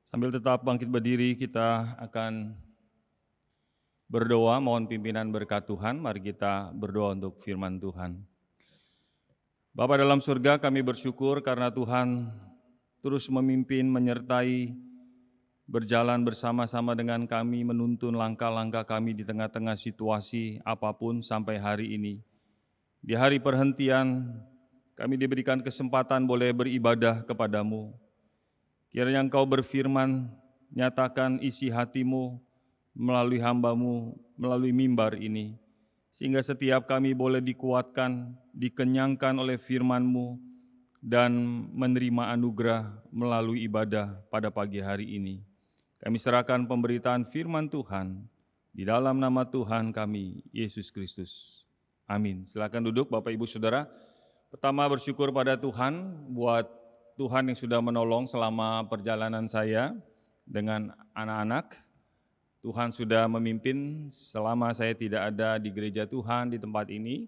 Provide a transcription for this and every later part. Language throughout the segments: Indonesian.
Sambil tetap bangkit berdiri, kita akan berdoa, mohon pimpinan berkat Tuhan. Mari kita berdoa untuk firman Tuhan. Bapa dalam surga, kami bersyukur karena Tuhan terus memimpin, menyertai, berjalan bersama-sama dengan kami, menuntun langkah-langkah kami di tengah-tengah situasi apapun sampai hari ini. Di hari perhentian, kami diberikan kesempatan boleh beribadah kepadamu. Kiranya Engkau berfirman, nyatakan isi hatimu melalui hamba-Mu, melalui mimbar ini, sehingga setiap kami boleh dikuatkan, dikenyangkan oleh firman-Mu, dan menerima anugerah melalui ibadah pada pagi hari ini. Kami serahkan pemberitaan firman Tuhan di dalam nama Tuhan kami, Yesus Kristus. Amin. Silakan duduk Bapak Ibu Saudara. Pertama bersyukur pada Tuhan buat Tuhan yang sudah menolong selama perjalanan saya dengan anak-anak. Tuhan sudah memimpin selama saya tidak ada di gereja Tuhan di tempat ini.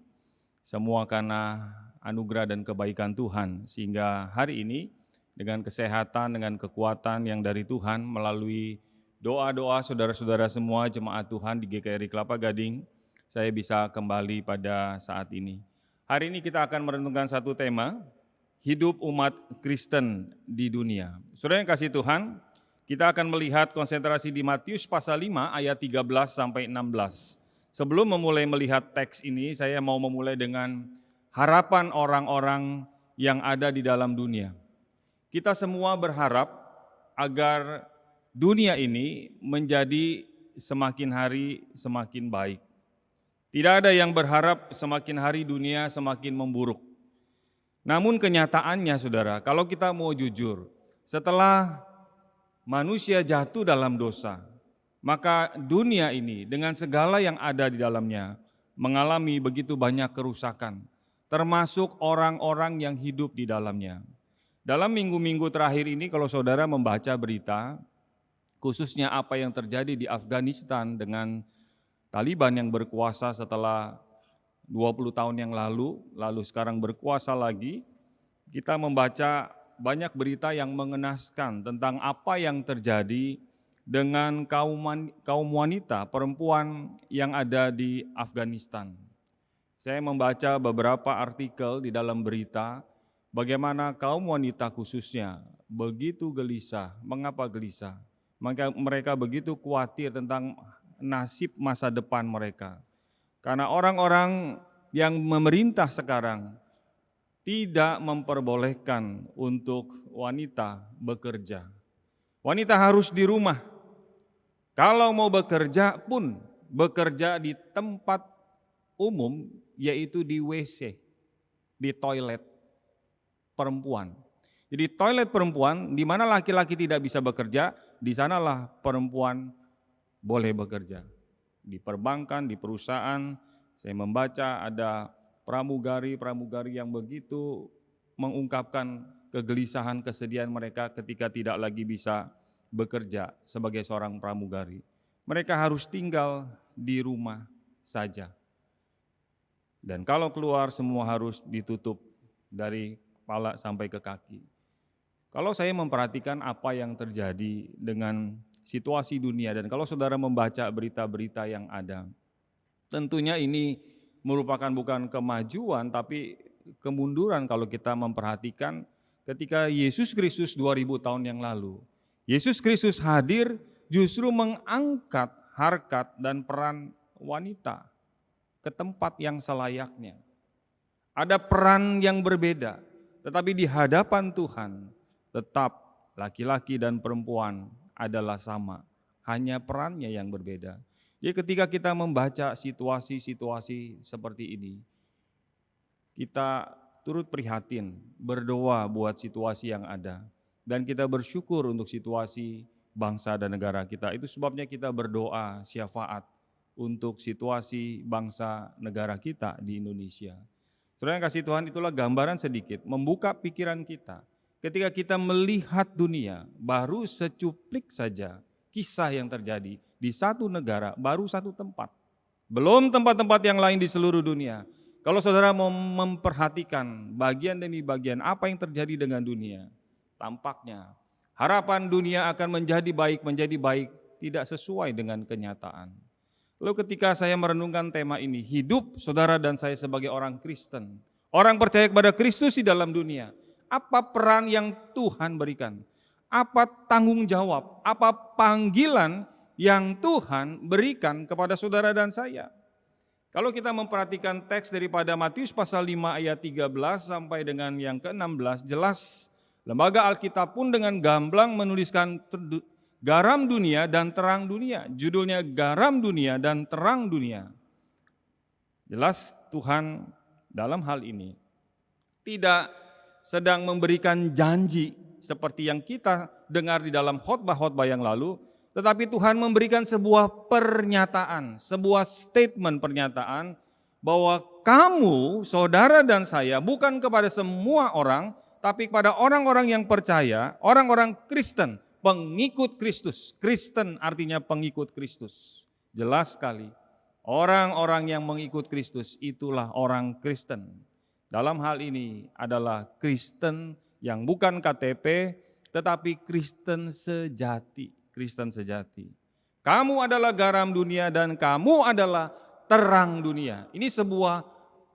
Semua karena anugerah dan kebaikan Tuhan. Sehingga hari ini dengan kesehatan, dengan kekuatan yang dari Tuhan melalui doa-doa saudara-saudara semua jemaat Tuhan di GKRI Kelapa Gading, saya bisa kembali pada saat ini. Hari ini kita akan merenungkan satu tema, hidup umat Kristen di dunia. Saudara yang kasih Tuhan, kita akan melihat konsentrasi di Matius pasal 5 ayat 13 sampai 16. Sebelum memulai melihat teks ini, saya mau memulai dengan harapan orang-orang yang ada di dalam dunia. Kita semua berharap agar dunia ini menjadi semakin hari semakin baik. Tidak ada yang berharap semakin hari dunia semakin memburuk. Namun kenyataannya saudara, kalau kita mau jujur, setelah manusia jatuh dalam dosa, maka dunia ini dengan segala yang ada di dalamnya mengalami begitu banyak kerusakan, termasuk orang-orang yang hidup di dalamnya. Dalam minggu-minggu terakhir ini kalau saudara membaca berita, khususnya apa yang terjadi di Afghanistan dengan Taliban yang berkuasa setelah 20 tahun yang lalu sekarang berkuasa lagi, kita membaca banyak berita yang mengenaskan tentang apa yang terjadi dengan kaum wanita, perempuan yang ada di Afghanistan. Saya membaca beberapa artikel di dalam berita, bagaimana kaum wanita khususnya begitu gelisah. Mengapa gelisah? Mereka begitu khawatir tentang nasib masa depan mereka. Karena orang-orang yang memerintah sekarang tidak memperbolehkan untuk wanita bekerja. Wanita harus di rumah. Kalau mau bekerja pun bekerja di tempat umum, yaitu di WC, di toilet perempuan. Jadi toilet perempuan, di mana laki-laki tidak bisa bekerja, di sanalah perempuan boleh bekerja. Di perbankan, di perusahaan, saya membaca ada pramugari yang begitu mengungkapkan kegelisahan, kesedihan mereka ketika tidak lagi bisa bekerja sebagai seorang pramugari. Mereka harus tinggal di rumah saja. Dan kalau keluar semua harus ditutup dari kepala sampai ke kaki. Kalau saya memperhatikan apa yang terjadi dengan situasi dunia, dan kalau saudara membaca berita-berita yang ada, tentunya ini merupakan bukan kemajuan tapi kemunduran kalau kita memperhatikan ketika Yesus Kristus 2000 tahun yang lalu. Yesus Kristus hadir justru mengangkat harkat dan peran wanita ke tempat yang selayaknya. Ada peran yang berbeda, tetapi di hadapan Tuhan tetap laki-laki dan perempuan adalah sama, hanya perannya yang berbeda. Jadi ketika kita membaca situasi-situasi seperti ini, kita turut prihatin, berdoa buat situasi yang ada, dan kita bersyukur untuk situasi bangsa dan negara kita. Itu sebabnya kita berdoa syafaat untuk situasi bangsa negara kita di Indonesia. Saudara yang kasih Tuhan, itulah gambaran sedikit, membuka pikiran kita. Ketika kita melihat dunia, baru secuplik saja kisah yang terjadi di satu negara, baru satu tempat. Belum tempat-tempat yang lain di seluruh dunia. Kalau saudara mau memperhatikan bagian demi bagian apa yang terjadi dengan dunia, tampaknya harapan dunia akan menjadi baik, tidak sesuai dengan kenyataan. Lalu ketika saya merenungkan tema ini, hidup saudara dan saya sebagai orang Kristen, orang percaya kepada Kristus di dalam dunia, apa peran yang Tuhan berikan? Apa tanggung jawab, apa panggilan yang Tuhan berikan kepada saudara dan saya? Kalau kita memperhatikan teks daripada Matius pasal 5 ayat 13 sampai dengan yang ke-16, jelas Lembaga Alkitab pun dengan gamblang menuliskan garam dunia dan terang dunia. Judulnya garam dunia dan terang dunia. Jelas Tuhan dalam hal ini tidak sedang memberikan janji seperti yang kita dengar di dalam khotbah-khotbah yang lalu, tetapi Tuhan memberikan sebuah pernyataan, sebuah statement pernyataan bahwa kamu, saudara dan saya, bukan kepada semua orang, tapi kepada orang-orang yang percaya, orang-orang Kristen, pengikut Kristus. Kristen artinya pengikut Kristus. Jelas sekali, orang-orang yang mengikut Kristus itulah orang Kristen. Dalam hal ini adalah Kristen yang bukan KTP, tetapi Kristen sejati. Kristen sejati. Kamu adalah garam dunia dan kamu adalah terang dunia. Ini sebuah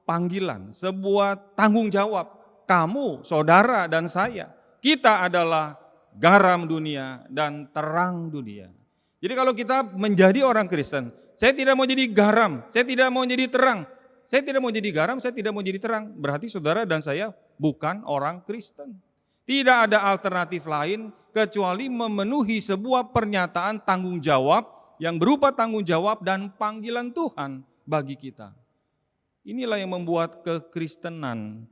panggilan, sebuah tanggung jawab. Kamu, saudara dan saya, kita adalah garam dunia dan terang dunia. Jadi kalau kita menjadi orang Kristen, saya tidak mau jadi garam, saya tidak mau jadi terang. Saya tidak mau jadi garam, saya tidak mau jadi terang. Berarti saudara dan saya bukan orang Kristen. Tidak ada alternatif lain kecuali memenuhi sebuah pernyataan tanggung jawab yang berupa tanggung jawab dan panggilan Tuhan bagi kita. Inilah yang membuat kekristenan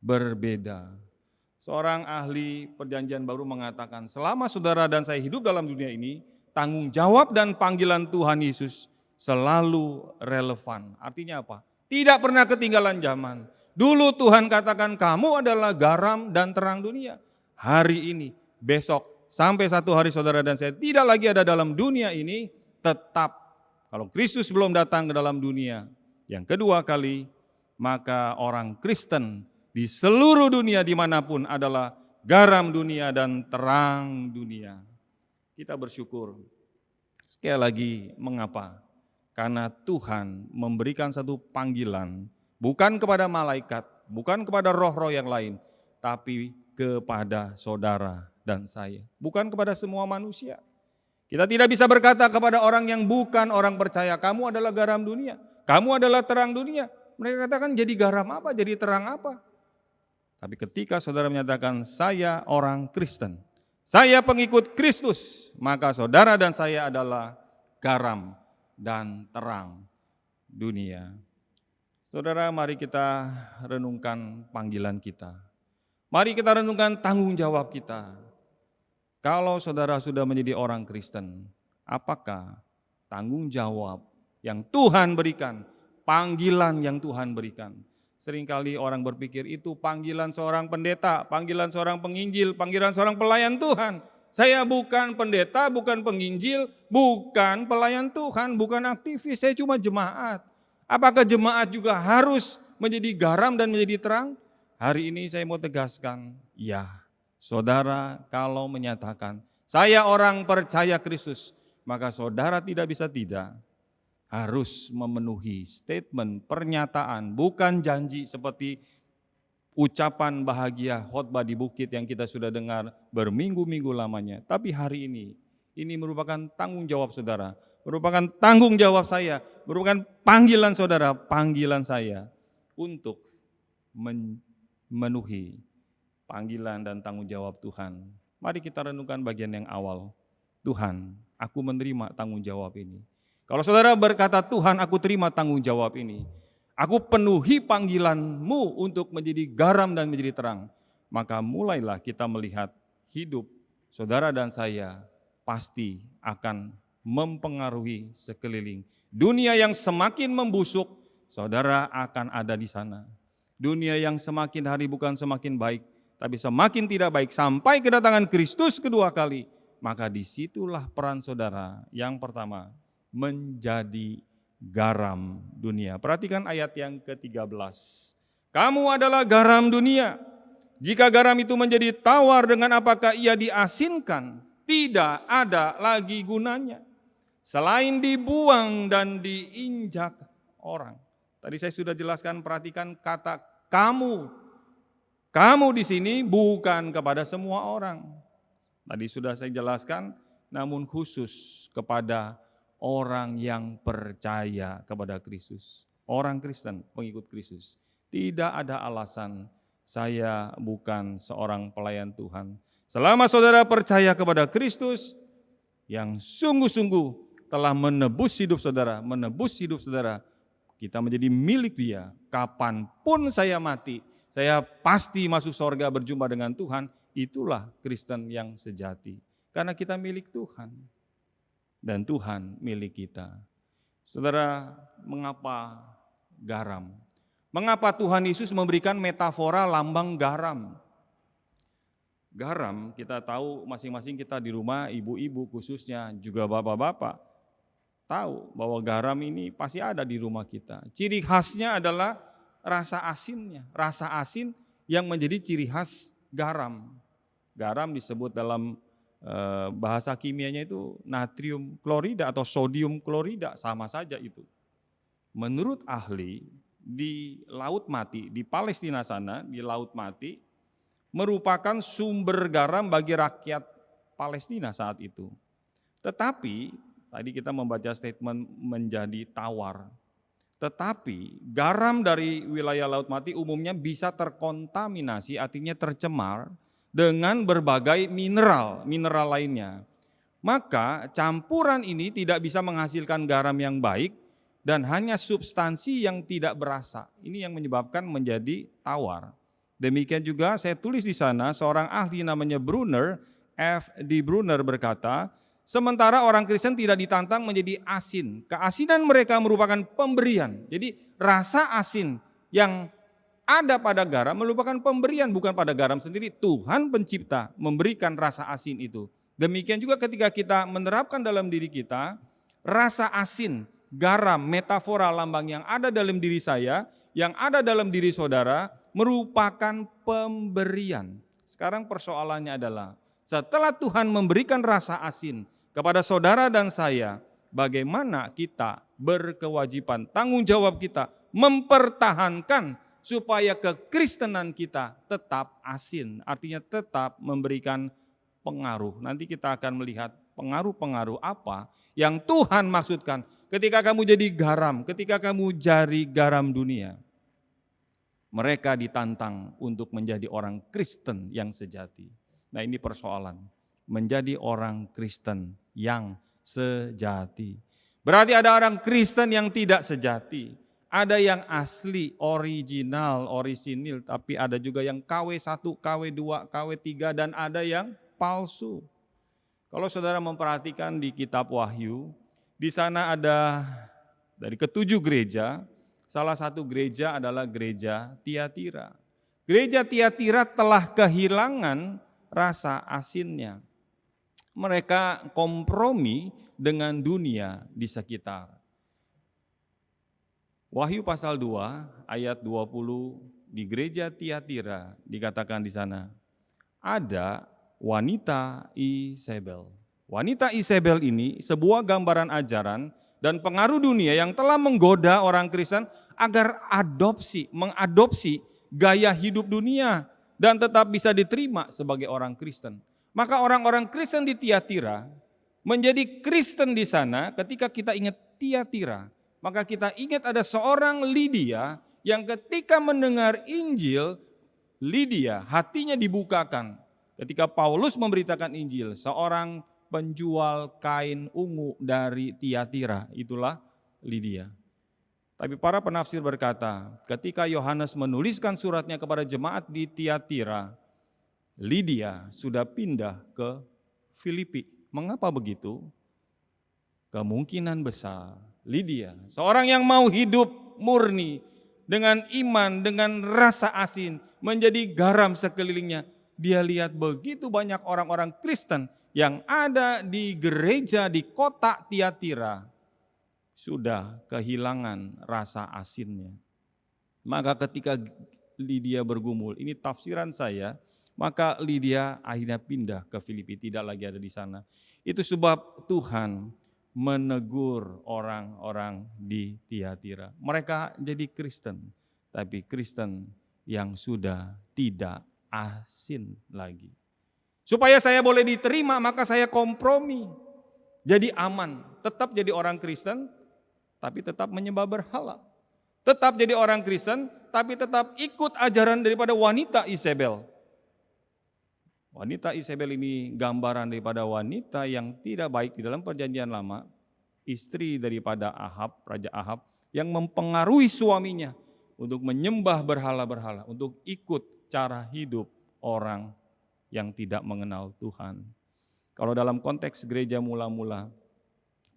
berbeda. Seorang ahli Perjanjian Baru mengatakan, selama saudara dan saya hidup dalam dunia ini, tanggung jawab dan panggilan Tuhan Yesus selalu relevan. Artinya apa? Tidak pernah ketinggalan zaman. Dulu Tuhan katakan kamu adalah garam dan terang dunia. Hari ini, besok, sampai satu hari saudara dan saya tidak lagi ada dalam dunia ini, tetap kalau Kristus belum datang ke dalam dunia yang kedua kali, maka orang Kristen di seluruh dunia dimanapun adalah garam dunia dan terang dunia. Kita bersyukur. Sekali lagi, mengapa? Karena Tuhan memberikan satu panggilan, bukan kepada malaikat, bukan kepada roh-roh yang lain, tapi kepada saudara dan saya. Bukan kepada semua manusia. Kita tidak bisa berkata kepada orang yang bukan orang percaya, kamu adalah garam dunia, kamu adalah terang dunia. Mereka katakan jadi garam apa, jadi terang apa? Tapi ketika saudara menyatakan saya orang Kristen, saya pengikut Kristus, maka saudara dan saya adalah garam dan terang dunia. Saudara, mari kita renungkan panggilan kita. Mari kita renungkan tanggung jawab kita. Kalau saudara sudah menjadi orang Kristen, apakah tanggung jawab yang Tuhan berikan, panggilan yang Tuhan berikan? Seringkali orang berpikir itu panggilan seorang pendeta, panggilan seorang penginjil, panggilan seorang pelayan Tuhan. Saya bukan pendeta, bukan penginjil, bukan pelayan Tuhan, bukan aktivis, saya cuma jemaat. Apakah jemaat juga harus menjadi garam dan menjadi terang? Hari ini saya mau tegaskan, ya. Saudara kalau menyatakan, saya orang percaya Kristus, maka saudara tidak bisa tidak. Harus memenuhi statement, pernyataan, bukan janji seperti ucapan bahagia khotbah di bukit yang kita sudah dengar berminggu-minggu lamanya. Tapi hari ini merupakan tanggung jawab saudara, merupakan tanggung jawab saya, merupakan panggilan saudara, panggilan saya untuk memenuhi panggilan dan tanggung jawab Tuhan. Mari kita renungkan bagian yang awal. Tuhan, aku menerima tanggung jawab ini. Kalau saudara berkata, Tuhan aku terima tanggung jawab ini, aku penuhi panggilan-Mu untuk menjadi garam dan menjadi terang, maka mulailah kita melihat hidup saudara dan saya pasti akan mempengaruhi sekeliling. Dunia yang semakin membusuk, saudara akan ada di sana. Dunia yang semakin hari bukan semakin baik, tapi semakin tidak baik sampai kedatangan Kristus kedua kali, maka disitulah peran saudara yang pertama, menjadi garam dunia. Perhatikan ayat yang ke-13. Kamu adalah garam dunia. Jika garam itu menjadi tawar, dengan apakah ia diasinkan? Tidak ada lagi gunanya, selain dibuang dan diinjak orang. Tadi saya sudah jelaskan, perhatikan kata kamu. Kamu di sini bukan kepada semua orang. Tadi sudah saya jelaskan, namun khusus kepada orang yang percaya kepada Kristus. Orang Kristen, pengikut Kristus. Tidak ada alasan saya bukan seorang pelayan Tuhan. Selama saudara percaya kepada Kristus yang sungguh-sungguh telah menebus hidup saudara, kita menjadi milik Dia. Kapanpun saya mati, saya pasti masuk surga berjumpa dengan Tuhan. Itulah Kristen yang sejati. Karena kita milik Tuhan dan Tuhan milik kita. Saudara, mengapa garam? Mengapa Tuhan Yesus memberikan metafora lambang garam? Garam, kita tahu masing-masing kita di rumah, ibu-ibu khususnya, juga bapak-bapak, tahu bahwa garam ini pasti ada di rumah kita. Ciri khasnya adalah rasa asinnya, rasa asin yang menjadi ciri khas garam. Garam disebut dalam bahasa kimianya itu natrium klorida atau sodium klorida, sama saja itu. Menurut ahli, di Laut Mati, di Palestina sana, di Laut Mati, merupakan sumber garam bagi rakyat Palestina saat itu. Tetapi, tadi kita membaca statement menjadi tawar. Tetapi garam dari wilayah Laut Mati umumnya bisa terkontaminasi, artinya tercemar dengan berbagai mineral lainnya. Maka campuran ini tidak bisa menghasilkan garam yang baik dan hanya substansi yang tidak berasa. Ini yang menyebabkan menjadi tawar. Demikian juga saya tulis di sana, seorang ahli namanya Brunner, F.D. Brunner berkata, sementara orang Kristen tidak ditantang menjadi asin. Keasinan mereka merupakan pemberian. Jadi rasa asin yang ada pada garam merupakan pemberian, bukan pada garam sendiri. Tuhan pencipta memberikan rasa asin itu. Demikian juga ketika kita menerapkan dalam diri kita, rasa asin, garam, metafora lambang yang ada dalam diri saya, yang ada dalam diri saudara, merupakan pemberian. Sekarang persoalannya adalah, setelah Tuhan memberikan rasa asin kepada saudara dan saya, bagaimana kita berkewajiban, tanggung jawab kita mempertahankan supaya kekristenan kita tetap asin, artinya tetap memberikan pengaruh. Nanti kita akan melihat pengaruh-pengaruh apa yang Tuhan maksudkan ketika kamu jadi garam, ketika kamu jadi garam dunia. Mereka ditantang untuk menjadi orang Kristen yang sejati. Nah, ini persoalan, menjadi orang Kristen yang sejati. Berarti ada orang Kristen yang tidak sejati. Ada yang asli, orisinil, tapi ada juga yang KW1, KW2, KW3, dan ada yang palsu. Kalau saudara memperhatikan di kitab Wahyu, di sana ada dari ketujuh gereja, salah satu gereja adalah gereja Tiatira. Gereja Tiatira telah kehilangan rasa asinnya. Mereka kompromi dengan dunia di sekitar. Wahyu pasal 2 ayat 20 di gereja Tiatira dikatakan di sana, ada wanita Isabel. Wanita Isabel ini sebuah gambaran ajaran dan pengaruh dunia yang telah menggoda orang Kristen agar mengadopsi gaya hidup dunia dan tetap bisa diterima sebagai orang Kristen. Maka orang-orang Kristen di Tiatira menjadi Kristen di sana. Ketika kita ingat Tiatira, maka kita ingat ada seorang Lydia yang ketika mendengar Injil, Lydia hatinya dibukakan. Ketika Paulus memberitakan Injil, seorang penjual kain ungu dari Tiatira, itulah Lydia. Tapi para penafsir berkata, ketika Yohanes menuliskan suratnya kepada jemaat di Tiatira, Lydia sudah pindah ke Filipi. Mengapa begitu? Kemungkinan besar Lydia, seorang yang mau hidup murni, dengan iman, dengan rasa asin, menjadi garam sekelilingnya. Dia lihat begitu banyak orang-orang Kristen yang ada di gereja di kota Tiatira sudah kehilangan rasa asinnya. Maka ketika Lydia bergumul. Ini tafsiran saya. Maka Lydia akhirnya pindah ke Filipi, tidak lagi ada di sana. Itu sebab Tuhan menegur orang-orang di Tiatira. Mereka jadi Kristen, tapi Kristen yang sudah tidak asin lagi. Supaya saya boleh diterima, maka saya kompromi. Jadi aman, tetap jadi orang Kristen, tapi tetap menyembah berhala. Tetap jadi orang Kristen, tapi tetap ikut ajaran daripada wanita Isabel. Wanita Isabel ini gambaran daripada wanita yang tidak baik di dalam perjanjian lama, istri daripada Ahab, Raja Ahab, yang mempengaruhi suaminya untuk menyembah berhala-berhala, untuk ikut cara hidup orang yang tidak mengenal Tuhan. Kalau dalam konteks gereja mula-mula,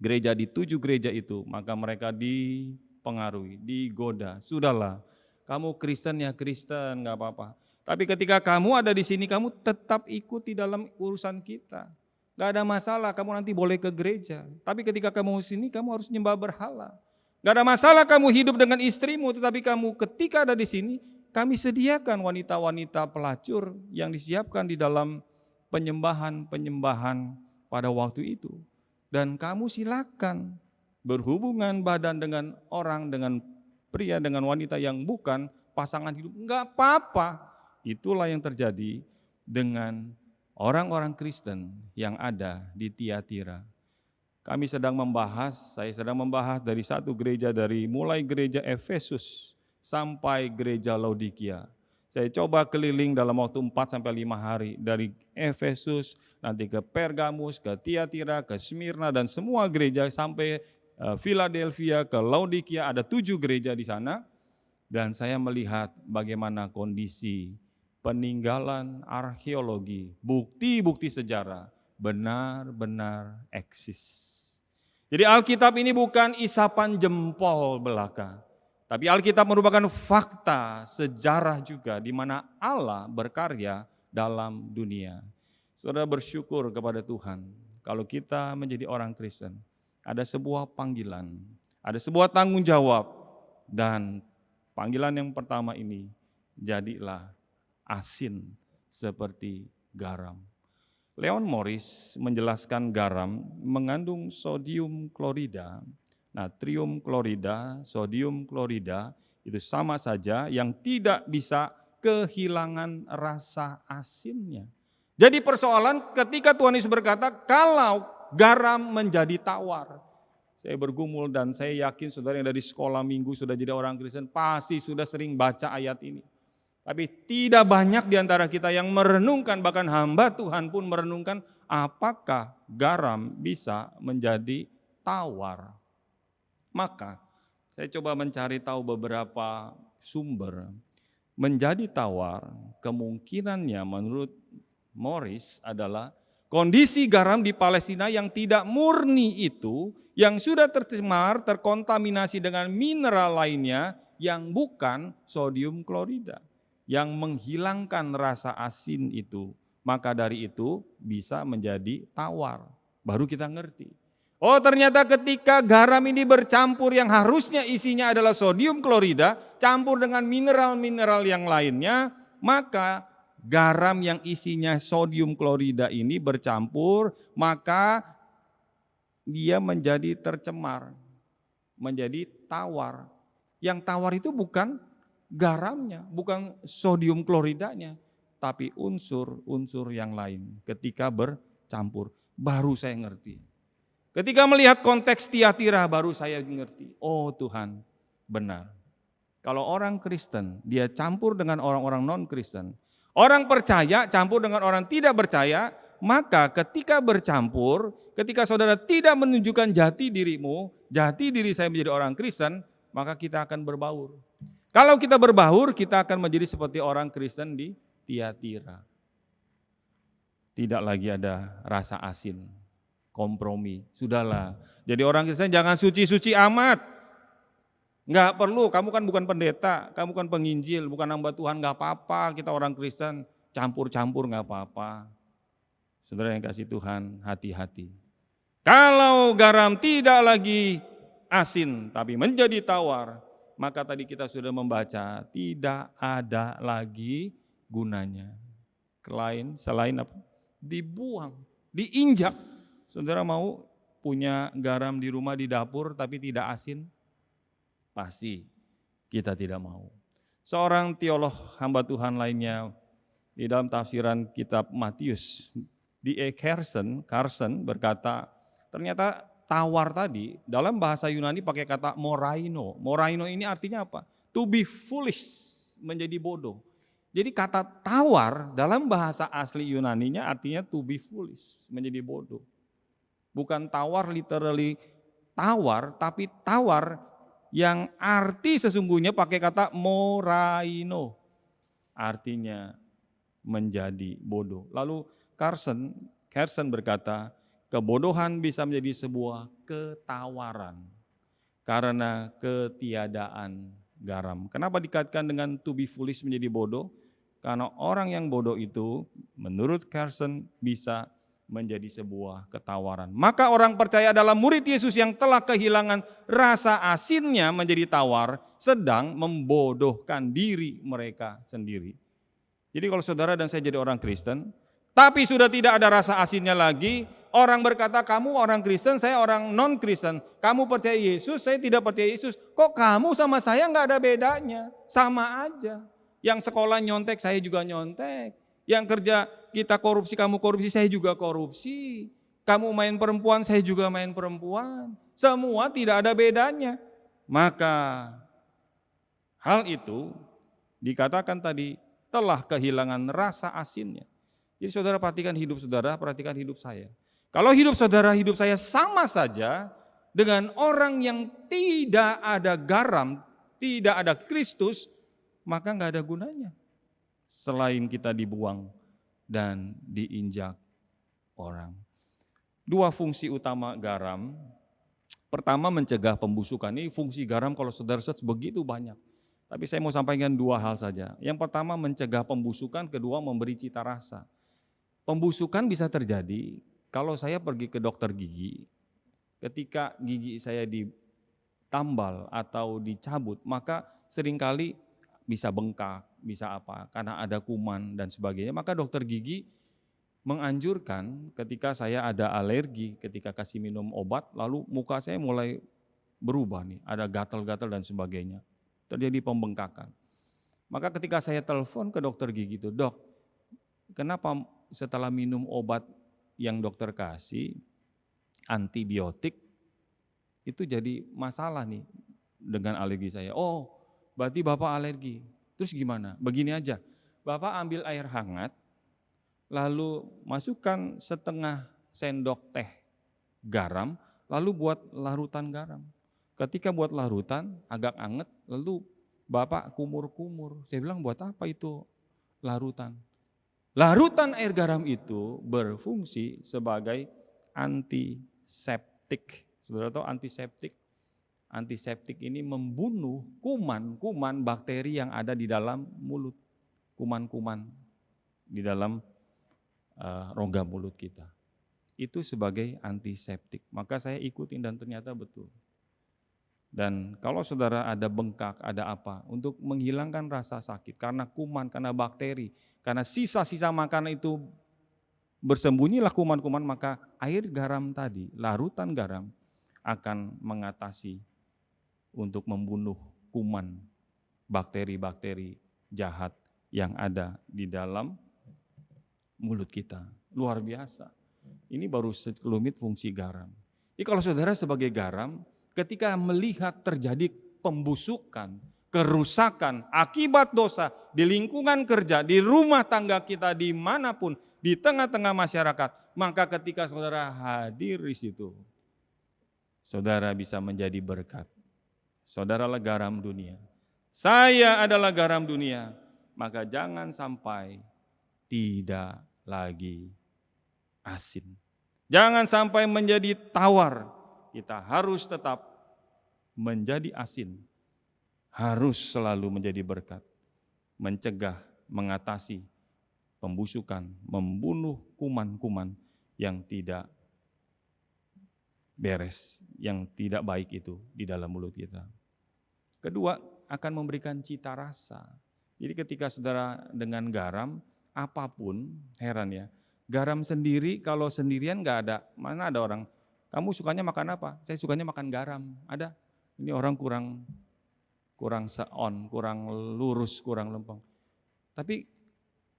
gereja di 7 gereja itu, maka mereka dipengaruhi, digoda. Sudahlah, kamu Kristen ya Kristen, gak apa-apa. Tapi ketika kamu ada di sini, kamu tetap ikuti dalam urusan kita. Gak ada masalah, kamu nanti boleh ke gereja. Tapi ketika kamu di sini, kamu harus nyembah berhala. Gak ada masalah kamu hidup dengan istrimu, tetapi kamu ketika ada di sini, kami sediakan wanita-wanita pelacur yang disiapkan di dalam penyembahan-penyembahan pada waktu itu. Dan kamu silakan berhubungan badan dengan orang, dengan pria, dengan wanita yang bukan pasangan hidup. Enggak apa-apa. Itulah yang terjadi dengan orang-orang Kristen yang ada di Tiatira. Saya sedang membahas dari satu gereja, dari mulai gereja Efesus sampai gereja Laodikia. Saya coba keliling dalam waktu 4-5 hari, dari Efesus, nanti ke Pergamus, ke Tiatira, ke Smyrna, dan semua gereja sampai Philadelphia, ke Laodikia, ada 7 gereja di sana. Dan saya melihat bagaimana kondisi peninggalan arkeologi, bukti-bukti sejarah benar-benar eksis. Jadi Alkitab ini bukan isapan jempol belaka, tapi Alkitab merupakan fakta sejarah juga di mana Allah berkarya dalam dunia. Saudara bersyukur kepada Tuhan kalau kita menjadi orang Kristen, ada sebuah panggilan, ada sebuah tanggung jawab, dan panggilan yang pertama ini, jadilah asin seperti garam. Leon Morris menjelaskan garam mengandung sodium klorida, natrium klorida, sodium klorida, itu sama saja yang tidak bisa kehilangan rasa asinnya. Jadi persoalan ketika Tuhan Yesus berkata, kalau garam menjadi tawar. Saya bergumul dan saya yakin saudara yang dari sekolah minggu sudah jadi orang Kristen pasti sudah sering baca ayat ini. Tapi tidak banyak di antara kita yang merenungkan, bahkan hamba Tuhan pun merenungkan apakah garam bisa menjadi tawar. Maka saya coba mencari tahu beberapa sumber. Menjadi tawar kemungkinannya menurut Morris adalah kondisi garam di Palestina yang tidak murni itu, yang sudah tercemar, terkontaminasi dengan mineral lainnya yang bukan sodium klorida, yang menghilangkan rasa asin itu. Maka dari itu bisa menjadi tawar. Baru kita ngerti. Oh ternyata ketika garam ini bercampur yang harusnya isinya adalah sodium klorida, campur dengan mineral-mineral yang lainnya, maka garam yang isinya sodium klorida ini bercampur, maka dia menjadi tercemar, menjadi tawar. Yang tawar itu bukan garamnya, bukan sodium kloridanya, tapi unsur-unsur yang lain. Ketika bercampur, baru saya ngerti. Ketika melihat konteks Tiatira, baru saya ngerti. Oh Tuhan, benar. Kalau orang Kristen, dia campur dengan orang-orang non-Kristen. Orang percaya campur dengan orang tidak percaya, maka ketika bercampur, ketika saudara tidak menunjukkan jati dirimu, jati diri saya menjadi orang Kristen, maka kita akan berbaur. Kalau kita berbaur, kita akan menjadi seperti orang Kristen di Tiatira. Tidak lagi ada rasa asin, kompromi, sudahlah. Jadi orang Kristen jangan suci-suci amat. Enggak perlu, kamu kan bukan pendeta, kamu kan penginjil, bukan hamba Tuhan, enggak apa-apa kita orang Kristen, campur-campur enggak apa-apa. Saudara yang kasih Tuhan, hati-hati. Kalau garam tidak lagi asin, tapi menjadi tawar, maka tadi kita sudah membaca, tidak ada lagi gunanya. Selain apa? Dibuang, diinjak. Saudara mau punya garam di rumah, di dapur, tapi tidak asin? Pasti kita tidak mau. Seorang teolog hamba Tuhan lainnya di dalam tafsiran kitab Matius, D.A. Carson berkata, ternyata tawar tadi dalam bahasa Yunani pakai kata moraino. Moraino ini artinya apa? To be foolish, menjadi bodoh. Jadi kata tawar dalam bahasa asli Yunaninya artinya to be foolish, menjadi bodoh. Bukan tawar literally tawar, tapi tawar yang arti sesungguhnya pakai kata moraino. Artinya menjadi bodoh. Lalu Carson berkata, kebodohan bisa menjadi sebuah ketawaran karena ketiadaan garam. Kenapa dikaitkan dengan to be foolish, menjadi bodoh? Karena orang yang bodoh itu menurut Carson bisa menjadi sebuah ketawaran. Maka orang percaya dalam murid Yesus yang telah kehilangan rasa asinnya menjadi tawar, sedang membodohkan diri mereka sendiri. Jadi kalau saudara dan saya jadi orang Kristen, tapi sudah tidak ada rasa asinnya lagi, orang berkata kamu orang Kristen, saya orang non-Kristen, kamu percaya Yesus, saya tidak percaya Yesus, kok kamu sama saya nggak ada bedanya, sama aja. Yang sekolah nyontek, saya juga nyontek. Yang kerja kita korupsi, kamu korupsi, saya juga korupsi. Kamu main perempuan, saya juga main perempuan. Semua tidak ada bedanya. Maka hal itu dikatakan tadi telah kehilangan rasa asinnya. Jadi saudara perhatikan hidup saudara, perhatikan hidup saya. Kalau hidup saudara, hidup saya sama saja dengan orang yang tidak ada garam, tidak ada Kristus, maka nggak ada gunanya. Selain kita dibuang dan diinjak orang. Dua fungsi utama garam. Pertama, mencegah pembusukan. Ini fungsi garam kalau saudara search begitu banyak. Tapi saya mau sampaikan dua hal saja. Yang pertama, mencegah pembusukan, kedua memberi cita rasa. Pembusukan bisa terjadi kalau saya pergi ke dokter gigi, ketika gigi saya ditambal atau dicabut, maka seringkali bisa bengkak, bisa apa, karena ada kuman dan sebagainya. Maka dokter gigi menganjurkan ketika saya ada alergi, ketika kasih minum obat, lalu muka saya mulai berubah nih, ada gatal-gatal dan sebagainya. Terjadi pembengkakan. Maka ketika saya telepon ke dokter gigi itu, dok, kenapa setelah minum obat yang dokter kasih, antibiotik, itu jadi masalah nih dengan alergi saya. Oh, berarti Bapak alergi. Terus gimana? Begini aja, Bapak ambil air hangat, lalu masukkan setengah sendok teh garam, lalu buat larutan garam. Ketika buat larutan agak anget, lalu Bapak kumur-kumur. Saya bilang buat apa itu larutan? Larutan air garam itu berfungsi sebagai antiseptik. Saudara tahu antiseptik? Antiseptik ini membunuh kuman-kuman bakteri yang ada di dalam mulut. Kuman-kuman di dalam rongga mulut kita. Itu sebagai antiseptik. Maka saya ikutin dan ternyata betul. Dan kalau saudara ada bengkak, ada apa, untuk menghilangkan rasa sakit karena kuman, karena bakteri, karena sisa-sisa makanan itu bersembunyilah kuman-kuman, maka air garam tadi, larutan garam akan mengatasi untuk membunuh kuman, bakteri-bakteri jahat yang ada di dalam mulut kita. Luar biasa. Ini baru sekelumit fungsi garam. Jadi kalau saudara sebagai garam, ketika melihat terjadi pembusukan, kerusakan, akibat dosa di lingkungan kerja, di rumah tangga kita, dimanapun, di tengah-tengah masyarakat, maka ketika saudara hadir di situ, saudara bisa menjadi berkat. Saudaralah garam dunia. Saya adalah garam dunia, maka jangan sampai tidak lagi asin. Jangan sampai menjadi tawar. Kita harus tetap menjadi asin, harus selalu menjadi berkat, mencegah, mengatasi pembusukan, membunuh kuman-kuman yang tidak beres, yang tidak baik itu di dalam mulut kita. Kedua, akan memberikan cita rasa. Jadi ketika saudara dengan garam, apapun, heran ya, garam sendiri kalau sendirian nggak ada. Mana ada orang, kamu sukanya makan apa? Saya sukanya makan garam. Ada. Ini orang kurang seon, kurang lurus, kurang lempeng. Tapi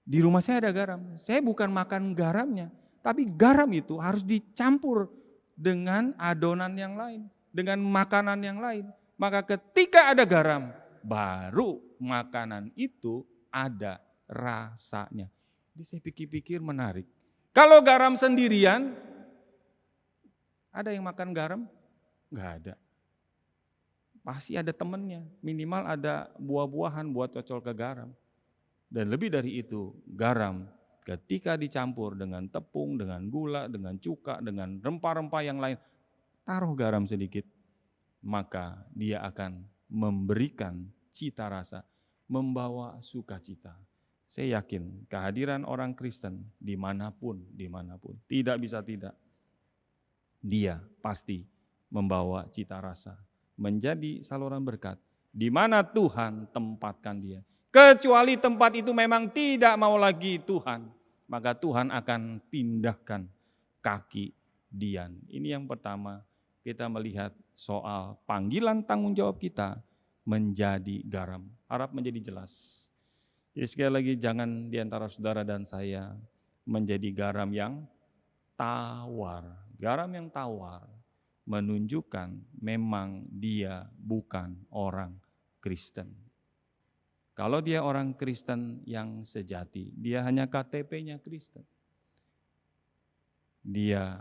di rumah saya ada garam. Saya bukan makan garamnya, tapi garam itu harus dicampur dengan adonan yang lain, dengan makanan yang lain. Maka ketika ada garam, baru makanan itu ada rasanya. Jadi saya pikir-pikir menarik. Kalau garam sendirian, ada yang makan garam? Enggak ada. Pasti ada temennya, minimal ada buah-buahan buat cocol ke garam. Dan lebih dari itu, garam ketika dicampur dengan tepung, dengan gula, dengan cuka, dengan rempah-rempah yang lain, taruh garam sedikit, maka dia akan memberikan cita rasa, membawa sukacita. Saya yakin kehadiran orang Kristen dimanapun, tidak bisa tidak, dia pasti membawa cita rasa, menjadi saluran berkat, di mana Tuhan tempatkan dia. Kecuali tempat itu memang tidak mau lagi Tuhan, maka Tuhan akan pindahkan kaki Dian. Ini yang pertama, kita melihat soal panggilan tanggung jawab kita menjadi garam. Harap menjadi jelas. Jadi sekali lagi jangan diantara saudara dan saya menjadi garam yang tawar. Garam yang tawar menunjukkan memang dia bukan orang Kristen. Kalau dia orang Kristen yang sejati, dia hanya KTP-nya Kristen. Dia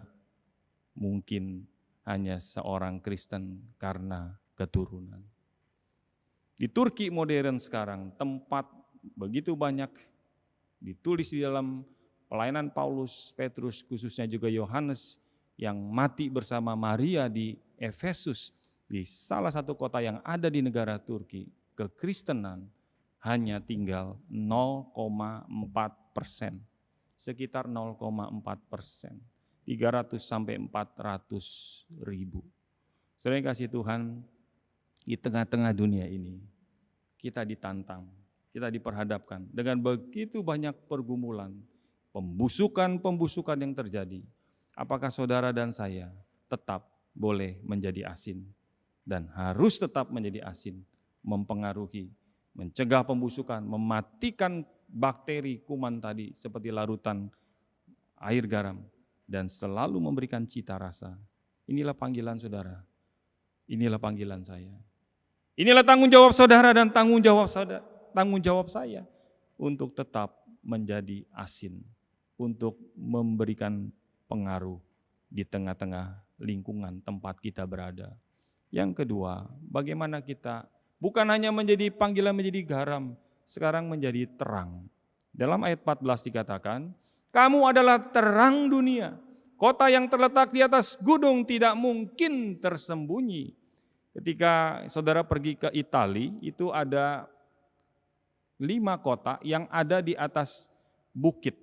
mungkin hanya seorang Kristen karena keturunan. Di Turki modern sekarang, tempat begitu banyak ditulis di dalam pelayanan Paulus, Petrus, khususnya juga Yohanes yang mati bersama Maria di Efesus, di salah satu kota yang ada di negara Turki, kekristenan hanya tinggal 0,4%, sekitar 0,4%. 300 sampai 400 ribu. Saudara yang kasih Tuhan, di tengah-tengah dunia ini, kita ditantang, kita diperhadapkan dengan begitu banyak pergumulan, pembusukan yang terjadi. Apakah saudara dan saya tetap boleh menjadi asin dan harus tetap menjadi asin, mempengaruhi, mencegah pembusukan, mematikan bakteri kuman tadi seperti larutan air garam, dan selalu memberikan cita rasa. Inilah panggilan saudara, inilah panggilan saya. Inilah tanggung jawab saudara dan tanggung jawab saya untuk tetap menjadi asin, untuk memberikan pengaruh di tengah-tengah lingkungan tempat kita berada. Yang kedua, bagaimana kita bukan hanya menjadi panggilan menjadi garam, sekarang menjadi terang. Dalam ayat 14 dikatakan, kamu adalah terang dunia, kota yang terletak di atas gunung tidak mungkin tersembunyi. Ketika saudara pergi ke Italia, itu ada 5 kota yang ada di atas bukit,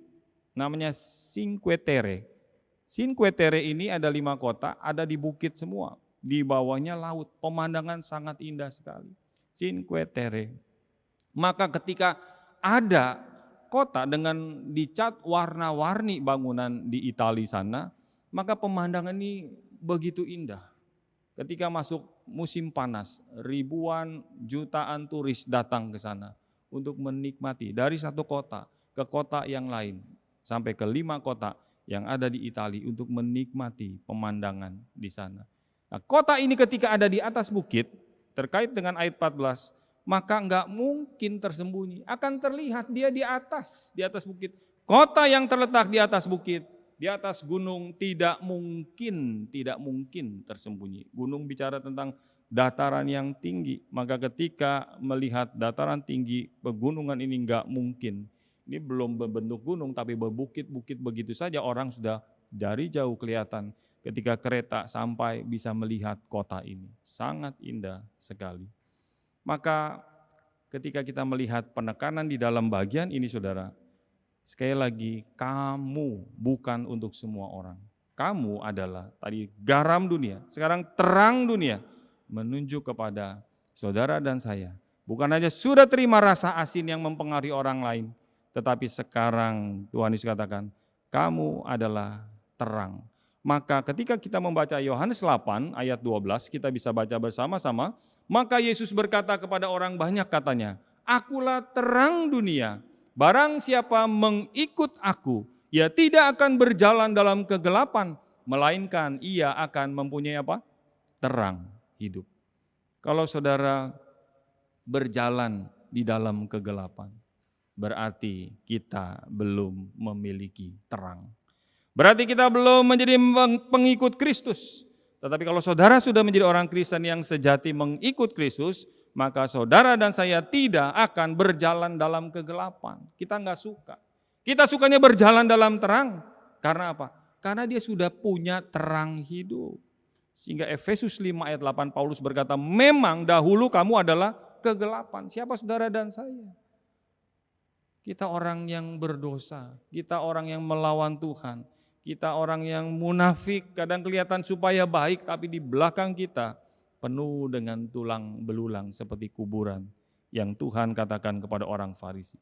namanya Cinque Terre. Cinque Terre ini ada 5 kota, ada di bukit semua, di bawahnya laut, pemandangan sangat indah sekali. Cinque Terre. Maka ketika ada kota dengan dicat warna-warni bangunan di Italia sana, maka pemandangan ini begitu indah. Ketika masuk musim panas, ribuan jutaan turis datang ke sana untuk menikmati dari satu kota ke kota yang lain, sampai ke 5 kota yang ada di Italia untuk menikmati pemandangan di sana. Nah, kota ini ketika ada di atas bukit, terkait dengan ayat 14, maka enggak mungkin tersembunyi, akan terlihat dia di atas bukit. Kota yang terletak di atas bukit, di atas gunung tidak mungkin tersembunyi. Gunung bicara tentang dataran yang tinggi, maka ketika melihat dataran tinggi pegunungan ini enggak mungkin. Ini belum berbentuk gunung tapi berbukit-bukit begitu saja, orang sudah dari jauh kelihatan ketika kereta sampai bisa melihat kota ini. Sangat indah sekali. Maka ketika kita melihat penekanan di dalam bagian ini saudara, sekali lagi kamu bukan untuk semua orang. Kamu adalah tadi garam dunia, sekarang terang dunia, menunjuk kepada saudara dan saya bukan hanya sudah terima rasa asin yang mempengaruhi orang lain, tetapi sekarang Tuhan Yesus katakan, kamu adalah terang. Maka ketika kita membaca Yohanes 8 ayat 12, kita bisa baca bersama-sama. Maka Yesus berkata kepada orang banyak katanya, akulah terang dunia. Barang siapa mengikut aku, ia tidak akan berjalan dalam kegelapan, melainkan ia akan mempunyai apa? Terang hidup. Kalau saudara berjalan di dalam kegelapan, berarti kita belum memiliki terang. Berarti kita belum menjadi pengikut Kristus. Tetapi kalau saudara sudah menjadi orang Kristen yang sejati mengikut Kristus, maka saudara dan saya tidak akan berjalan dalam kegelapan. Kita enggak suka. Kita sukanya berjalan dalam terang. Karena apa? Karena dia sudah punya terang hidup. Sehingga Efesus 5 ayat 8 Paulus berkata, memang dahulu kamu adalah kegelapan. Siapa saudara dan saya? Kita orang yang berdosa, kita orang yang melawan Tuhan. Kita orang yang munafik, kadang kelihatan supaya baik, tapi di belakang kita penuh dengan tulang belulang seperti kuburan yang Tuhan katakan kepada orang Farisi.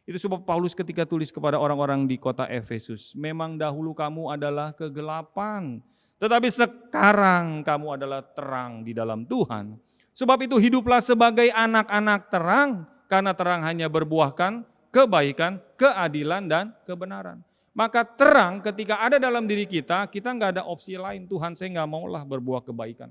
Itu sebab Paulus ketika tulis kepada orang-orang di kota Efesus, memang dahulu kamu adalah kegelapan, tetapi sekarang kamu adalah terang di dalam Tuhan. Sebab itu hiduplah sebagai anak-anak terang, karena terang hanya berbuahkan kebaikan, keadilan, dan kebenaran. Maka terang ketika ada dalam diri kita nggak ada opsi lain. Tuhan, saya nggak maulah berbuah kebaikan.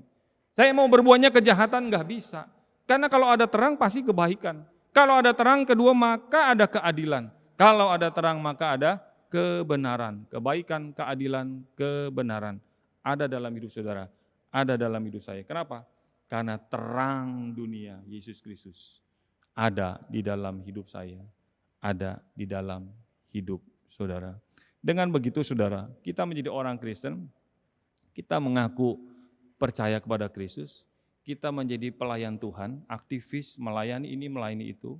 Saya mau berbuahnya kejahatan, nggak bisa. Karena kalau ada terang pasti kebaikan. Kalau ada terang kedua maka ada keadilan. Kalau ada terang maka ada kebenaran. Kebaikan, keadilan, kebenaran. Ada dalam hidup saudara, ada dalam hidup saya. Kenapa? Karena terang dunia, Yesus Kristus, ada di dalam hidup saya, ada di dalam hidup saudara. Dengan begitu saudara, kita menjadi orang Kristen, kita mengaku percaya kepada Kristus, kita menjadi pelayan Tuhan, aktivis, melayani ini, melayani itu.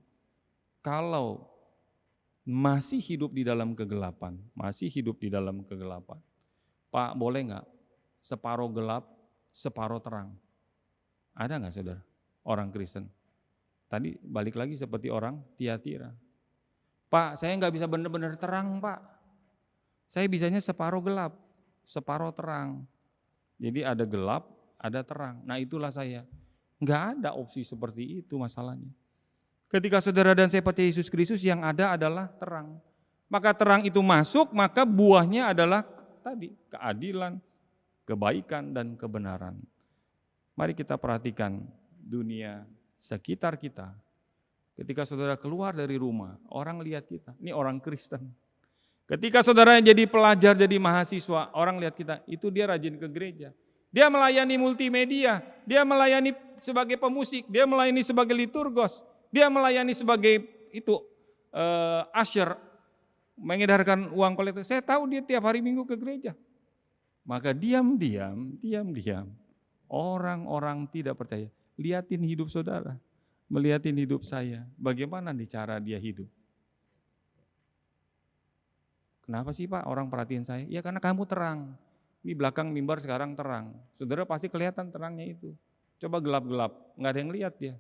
Kalau masih hidup di dalam kegelapan, Pak boleh enggak separuh gelap, separuh terang? Ada enggak saudara, orang Kristen? Tadi balik lagi seperti orang Tiatira. Pak, saya enggak bisa benar-benar terang, Pak. Saya bisanya separuh gelap, separuh terang. Jadi ada gelap, ada terang. Nah itulah saya. Enggak ada opsi seperti itu masalahnya. Ketika saudara dan saya percaya Yesus Kristus, yang ada adalah terang. Maka terang itu masuk, maka buahnya adalah tadi keadilan, kebaikan, dan kebenaran. Mari kita perhatikan dunia sekitar kita. Ketika saudara keluar dari rumah, orang lihat kita, ini orang Kristen. Ketika saudara jadi pelajar, jadi mahasiswa, orang lihat kita, itu dia rajin ke gereja. Dia melayani multimedia, dia melayani sebagai pemusik, dia melayani sebagai liturgos, dia melayani sebagai usher, mengedarkan uang kolektor. Saya tahu dia tiap hari Minggu ke gereja. Maka diam-diam, orang-orang tidak percaya. Lihatin hidup saudara, melihatin hidup saya, bagaimana nih cara dia hidup. Kenapa sih Pak orang perhatiin saya? Ya karena kamu terang. Di belakang mimbar sekarang terang. Saudara pasti kelihatan terangnya itu. Coba gelap-gelap, nggak ada yang lihat dia.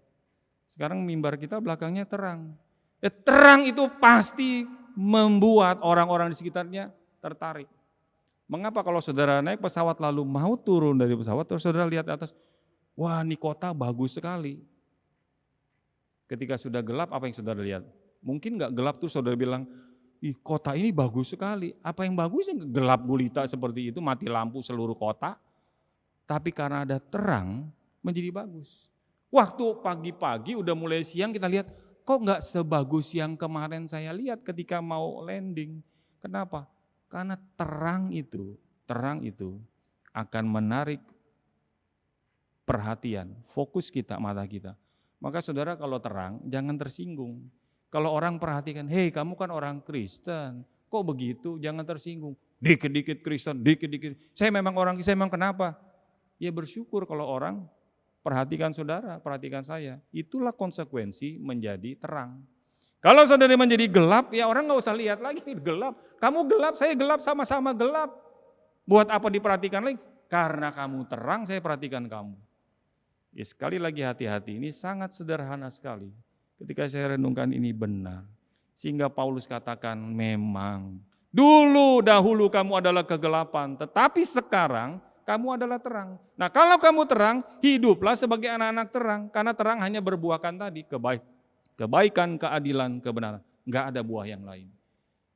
Sekarang mimbar kita belakangnya terang. Terang itu pasti membuat orang-orang di sekitarnya tertarik. Mengapa kalau saudara naik pesawat lalu mau turun dari pesawat, terus saudara lihat atas, wah ini kota bagus sekali. Ketika sudah gelap, apa yang saudara lihat? Mungkin nggak gelap tuh saudara bilang, ih kota ini bagus sekali. Apa yang bagusnya gelap gulita seperti itu, mati lampu seluruh kota. Tapi karena ada terang menjadi bagus. Waktu pagi-pagi udah mulai siang kita lihat, kok nggak sebagus yang kemarin saya lihat ketika mau landing. Kenapa? Karena terang itu akan menarik perhatian, fokus kita, mata kita. Maka saudara kalau terang jangan tersinggung. Kalau orang perhatikan, hei kamu kan orang Kristen, kok begitu? Jangan tersinggung. Dikit-dikit Kristen, dikit-dikit. Saya memang kenapa? Ya bersyukur kalau orang perhatikan saudara, perhatikan saya. Itulah konsekuensi menjadi terang. Kalau saudara menjadi gelap, ya orang gak usah lihat lagi, gelap. Kamu gelap, saya gelap, sama-sama gelap. Buat apa diperhatikan lagi? Karena kamu terang, saya perhatikan kamu. Ya, sekali lagi hati-hati, ini sangat sederhana sekali. Ketika saya renungkan ini benar. Sehingga Paulus katakan memang dahulu kamu adalah kegelapan, tetapi sekarang kamu adalah terang. Nah, kalau kamu terang, hiduplah sebagai anak-anak terang. Karena terang hanya berbuahkan tadi, kebaikan, keadilan, kebenaran. Enggak ada buah yang lain.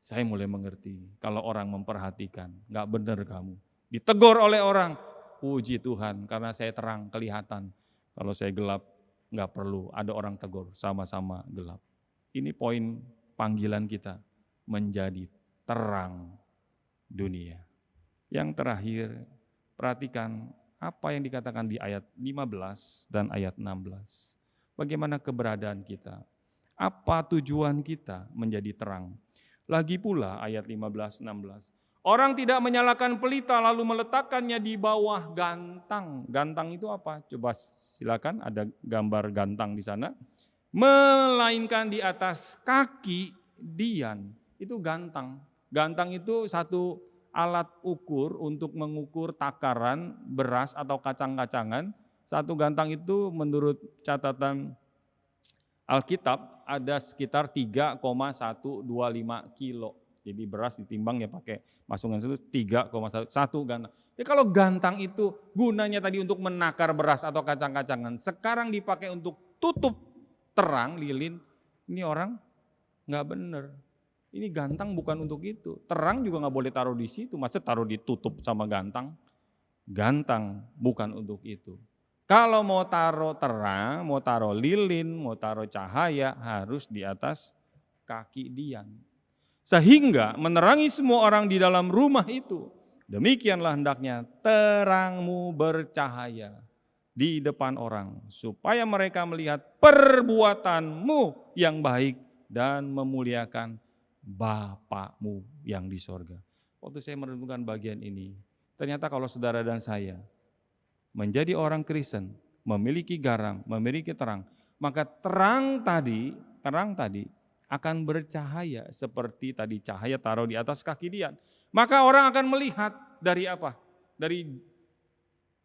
Saya mulai mengerti, kalau orang memperhatikan, enggak benar kamu. Ditegur oleh orang, puji Tuhan karena saya terang, kelihatan. Kalau saya gelap, enggak perlu ada orang tegur, sama-sama gelap. Ini poin panggilan kita, menjadi terang dunia. Yang terakhir, perhatikan apa yang dikatakan di ayat 15 dan ayat 16. Bagaimana keberadaan kita? Apa tujuan kita menjadi terang? Lagi pula ayat 15-16. Orang tidak menyalakan pelita lalu meletakkannya di bawah gantang. Gantang itu apa? Coba silakan, ada gambar gantang di sana. Melainkan di atas kaki dian. Itu gantang. Gantang itu satu alat ukur untuk mengukur takaran beras atau kacang-kacangan. Satu gantang itu menurut catatan Alkitab ada sekitar 3,125 kilo. Jadi beras ditimbang ya pakai masungan itu 3,1 gantang. Ya kalau gantang itu gunanya tadi untuk menakar beras atau kacang-kacangan, sekarang dipakai untuk tutup terang lilin, ini orang nggak benar. Ini gantang bukan untuk itu. Terang juga nggak boleh taruh di situ, masa taruh ditutup sama gantang. Gantang bukan untuk itu. Kalau mau taruh terang, mau taruh lilin, mau taruh cahaya harus di atas kaki dian. Sehingga menerangi semua orang di dalam rumah itu. Demikianlah hendaknya terangmu bercahaya di depan orang, supaya mereka melihat perbuatanmu yang baik dan memuliakan Bapakmu yang di sorga. Waktu saya merenungkan bagian ini, ternyata kalau saudara dan saya menjadi orang Kristen, memiliki garam, memiliki terang, maka terang tadi akan bercahaya seperti tadi cahaya taruh di atas kaki dian. Maka orang akan melihat dari apa? Dari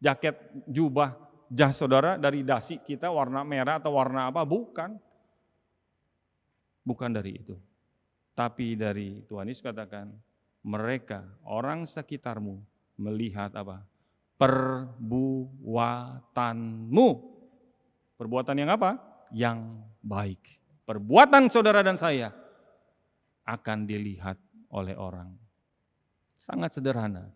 jaket, jubah, jas saudara, dari dasi kita warna merah atau warna apa? Bukan. Bukan dari itu. Tapi dari Tuhan Yesus katakan, mereka, orang sekitarmu melihat apa? Perbuatanmu. Perbuatan yang apa? Yang baik. Perbuatan saudara dan saya akan dilihat oleh orang. Sangat sederhana.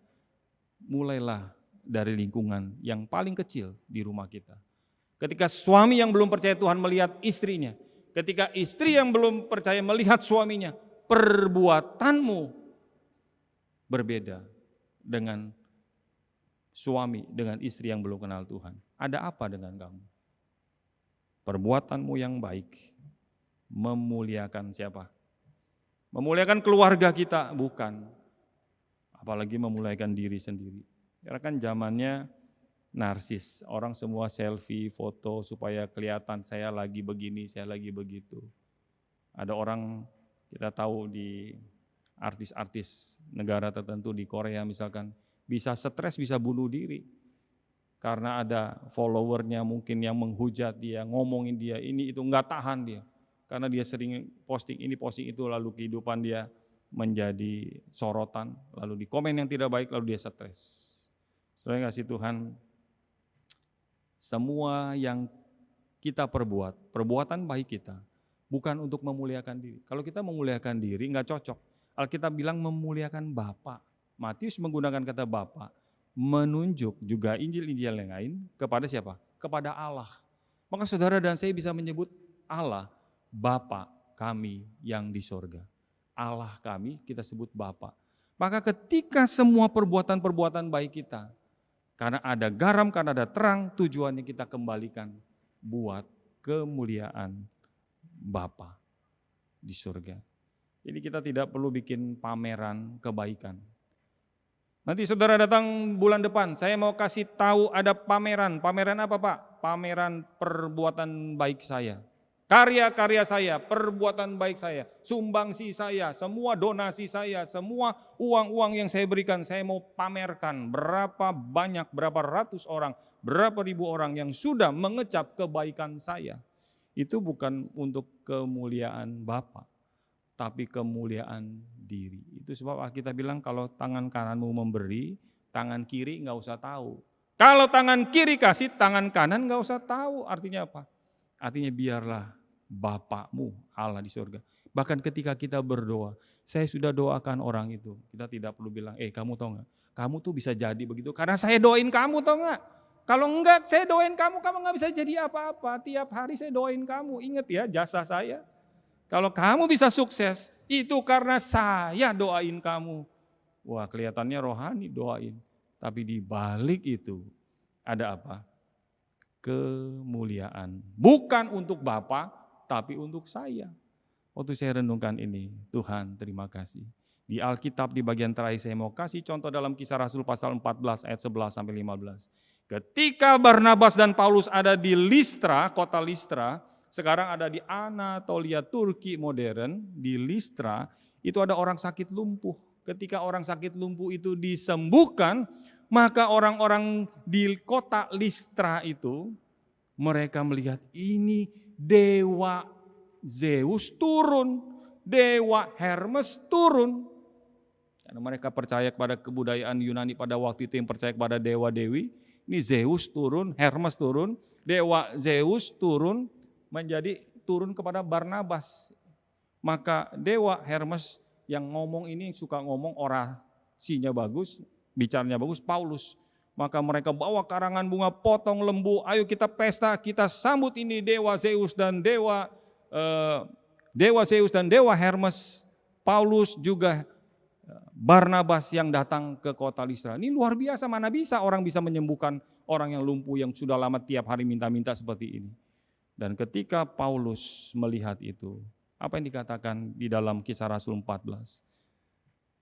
Mulailah dari lingkungan yang paling kecil di rumah kita. Ketika suami yang belum percaya Tuhan melihat istrinya, ketika istri yang belum percaya melihat suaminya, perbuatanmu berbeda dengan suami, dengan istri yang belum kenal Tuhan. Ada apa dengan kamu? Perbuatanmu yang baik memuliakan siapa? Memuliakan keluarga kita? Bukan. Apalagi memuliakan diri sendiri. Karena kan zamannya narsis, orang semua selfie, foto supaya kelihatan saya lagi begini, saya lagi begitu. Ada orang kita tahu di artis-artis negara tertentu di Korea misalkan, bisa stres, bisa bunuh diri. Karena ada followernya mungkin yang menghujat dia, ngomongin dia, ini itu, nggak tahan dia. Karena dia sering posting ini, posting itu, lalu kehidupan dia menjadi sorotan, lalu di komen yang tidak baik, lalu dia stres. Saudara kasih Tuhan, semua yang kita perbuat, perbuatan baik kita, bukan untuk memuliakan diri. Kalau kita memuliakan diri, nggak cocok. Alkitab bilang memuliakan Bapa. Matius menggunakan kata Bapa, menunjuk juga Injil-Injil yang lain kepada siapa? Kepada Allah. Maka saudara dan saya bisa menyebut Allah, Bapa kami yang di sorga. Allah kami kita sebut Bapa. Maka ketika semua perbuatan-perbuatan baik kita, karena ada garam, karena ada terang, tujuannya kita kembalikan buat kemuliaan Bapa di surga. Jadi kita tidak perlu bikin pameran kebaikan. Nanti saudara datang bulan depan, saya mau kasih tahu ada pameran. Pameran apa Pak? Pameran perbuatan baik saya. Karya-karya saya, perbuatan baik saya, sumbangsi saya, semua donasi saya, semua uang-uang yang saya berikan, saya mau pamerkan berapa banyak, berapa ratus orang, berapa ribu orang yang sudah mengecap kebaikan saya. Itu bukan untuk kemuliaan Bapa, tapi kemuliaan diri. Itu sebab kita bilang kalau tangan kananmu memberi, tangan kiri nggak usah tahu. Kalau tangan kiri kasih, tangan kanan nggak usah tahu. Artinya apa? Artinya biarlah Bapakmu Allah di surga. Bahkan ketika kita berdoa, saya sudah doakan orang itu. Kita tidak perlu bilang, kamu tahu nggak? Kamu tuh bisa jadi begitu karena saya doain kamu, tahu nggak? Kalau enggak saya doain kamu nggak bisa jadi apa-apa. Tiap hari saya doain kamu. Ingat ya jasa saya. Kalau kamu bisa sukses, itu karena saya doain kamu. Wah, kelihatannya rohani doain. Tapi di balik itu ada apa? Kemuliaan. Bukan untuk Bapa, tapi untuk saya. Waktu saya renungkan ini, Tuhan terima kasih. Di Alkitab di bagian terakhir saya mau kasih contoh dalam Kisah Rasul pasal 14 ayat 11 sampai 15. Ketika Barnabas dan Paulus ada di Listra, kota Listra, sekarang ada di Anatolia, Turki modern, di Listra, itu ada orang sakit lumpuh. Ketika orang sakit lumpuh itu disembuhkan, maka orang-orang di kota Listra itu, mereka melihat ini dewa Zeus turun, dewa Hermes turun. Karena mereka percaya kepada kebudayaan Yunani pada waktu itu yang percaya kepada dewa-dewi. Ini Zeus turun, Hermes turun, dewa Zeus turun turun kepada Barnabas. Maka dewa Hermes yang ngomong ini suka ngomong orasinya bagus, bicaranya bagus, Paulus. Maka mereka bawa karangan bunga, potong lembu, ayo kita pesta, kita sambut ini dewa Zeus dan dewa Zeus dan dewa Hermes. Paulus juga Barnabas yang datang ke kota Listra. Ini luar biasa, mana bisa orang bisa menyembuhkan orang yang lumpuh yang sudah lama tiap hari minta-minta seperti ini. Dan ketika Paulus melihat itu, apa yang dikatakan di dalam Kisah Rasul 14?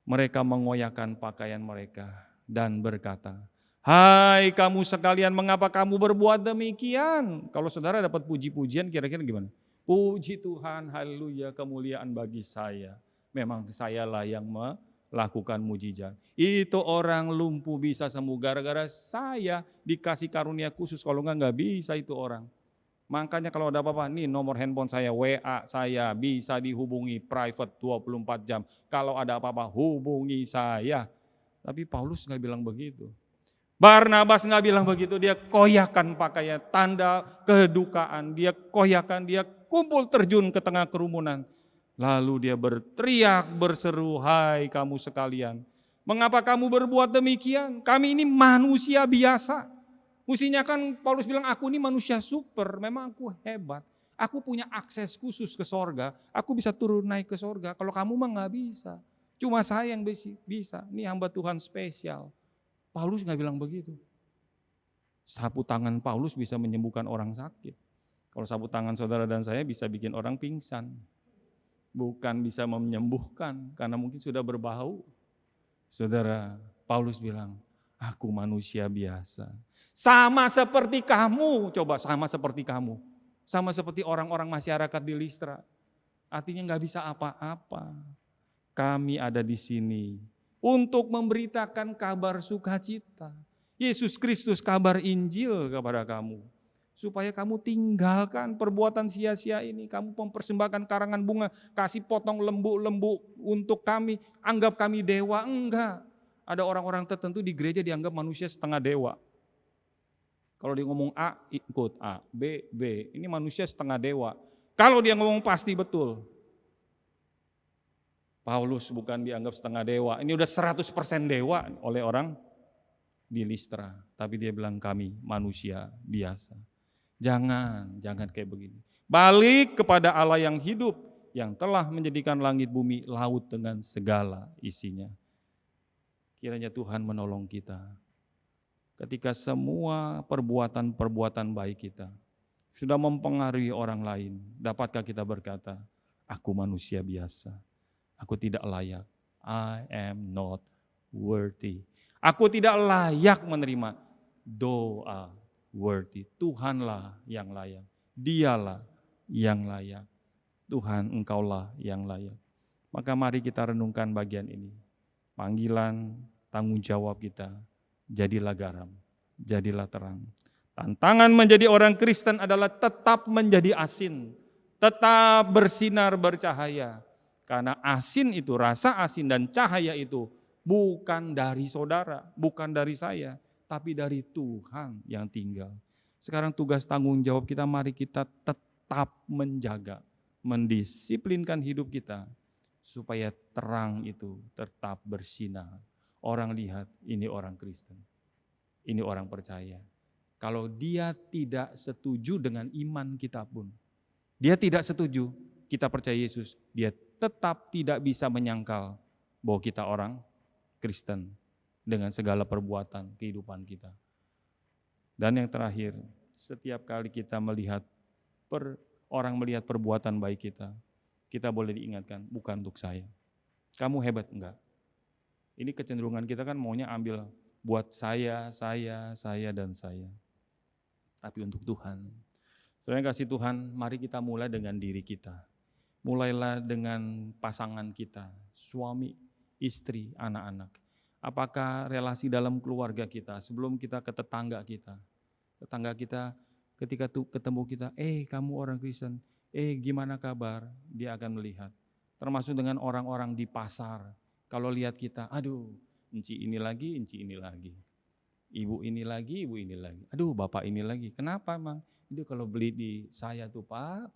Mereka mengoyakkan pakaian mereka dan berkata, hai kamu sekalian, mengapa kamu berbuat demikian? Kalau saudara dapat puji-pujian kira-kira gimana? Puji Tuhan, haleluya, kemuliaan bagi saya. Memang sayalah yang melakukan mujizat. Itu orang lumpuh bisa sembuh gara-gara saya dikasih karunia khusus. Kalau enggak bisa itu orang. Makanya kalau ada apa-apa, nih nomor handphone saya, WA saya, bisa dihubungi private 24 jam. Kalau ada apa-apa hubungi saya. Tapi Paulus enggak bilang begitu. Barnabas enggak bilang begitu, dia koyakan pakaian, tanda kedukaan, dia koyakan, dia kumpul terjun ke tengah kerumunan. Lalu dia berteriak, berseru, hai kamu sekalian, mengapa kamu berbuat demikian? Kami ini manusia biasa. Mestinya kan Paulus bilang, aku ini manusia super, memang aku hebat. Aku punya akses khusus ke sorga, aku bisa turun naik ke sorga. Kalau kamu mah enggak bisa, cuma saya yang bisa. Ini hamba Tuhan spesial. Paulus enggak bilang begitu. Sapu tangan Paulus bisa menyembuhkan orang sakit. Kalau sapu tangan saudara dan saya bisa bikin orang pingsan. Bukan bisa menyembuhkan karena mungkin sudah berbau. Saudara, Paulus bilang, aku manusia biasa. Sama seperti kamu, coba sama seperti kamu. Sama seperti orang-orang masyarakat di Listra. Artinya enggak bisa apa-apa. Kami ada di sini untuk memberitakan kabar sukacita. Yesus Kristus, kabar Injil kepada kamu. Supaya kamu tinggalkan perbuatan sia-sia ini. Kamu mempersembahkan karangan bunga, kasih potong lembu-lembu untuk kami. Anggap kami dewa, enggak. Ada orang-orang tertentu di gereja dianggap manusia setengah dewa. Kalau dia ngomong A, ikut A, B, B. Ini manusia setengah dewa. Kalau dia ngomong pasti betul. Paulus bukan dianggap setengah dewa, ini udah 100% dewa oleh orang di Listra. Tapi dia bilang kami manusia biasa. Jangan kayak begini. Balik kepada Allah yang hidup, yang telah menjadikan langit bumi, laut dengan segala isinya. Kiranya Tuhan menolong kita. Ketika semua perbuatan baik kita sudah mempengaruhi orang lain, dapatkah kita berkata, aku manusia biasa. Aku tidak layak. I am not worthy. Aku tidak layak menerima doa worthy. Tuhanlah yang layak. Dialah yang layak. Tuhan, Engkaulah yang layak. Maka mari kita renungkan bagian ini. Panggilan, tanggung jawab kita, jadilah garam, jadilah terang. Tantangan menjadi orang Kristen adalah tetap menjadi asin, tetap bersinar bercahaya. Karena asin itu, rasa asin dan cahaya itu bukan dari saudara, bukan dari saya, tapi dari Tuhan yang tinggal. Sekarang tugas tanggung jawab kita, mari kita tetap menjaga, mendisiplinkan hidup kita, supaya terang itu tetap bersinar. Orang lihat, ini orang Kristen, ini orang percaya. Kalau dia tidak setuju dengan iman kita pun, dia tidak setuju, kita percaya Yesus, dia tetap tidak bisa menyangkal bahwa kita orang Kristen dengan segala perbuatan kehidupan kita. Dan yang terakhir, setiap kali kita melihat orang melihat perbuatan baik kita boleh diingatkan, bukan untuk saya. Kamu hebat enggak? Ini kecenderungan kita kan maunya ambil buat saya, dan saya. Tapi untuk Tuhan. Saudara kasih Tuhan, mari kita mulai dengan diri kita. Mulailah dengan pasangan kita, suami, istri, anak-anak. Apakah relasi dalam keluarga kita, sebelum kita ke tetangga kita ketika ketemu kita, kamu orang Kristen, gimana kabar? Dia akan melihat. Termasuk dengan orang-orang di pasar, kalau lihat kita, aduh, enci ini lagi. Ibu ini lagi. Aduh, bapak ini lagi. Kenapa emang? Itu kalau beli di saya tuh Pak,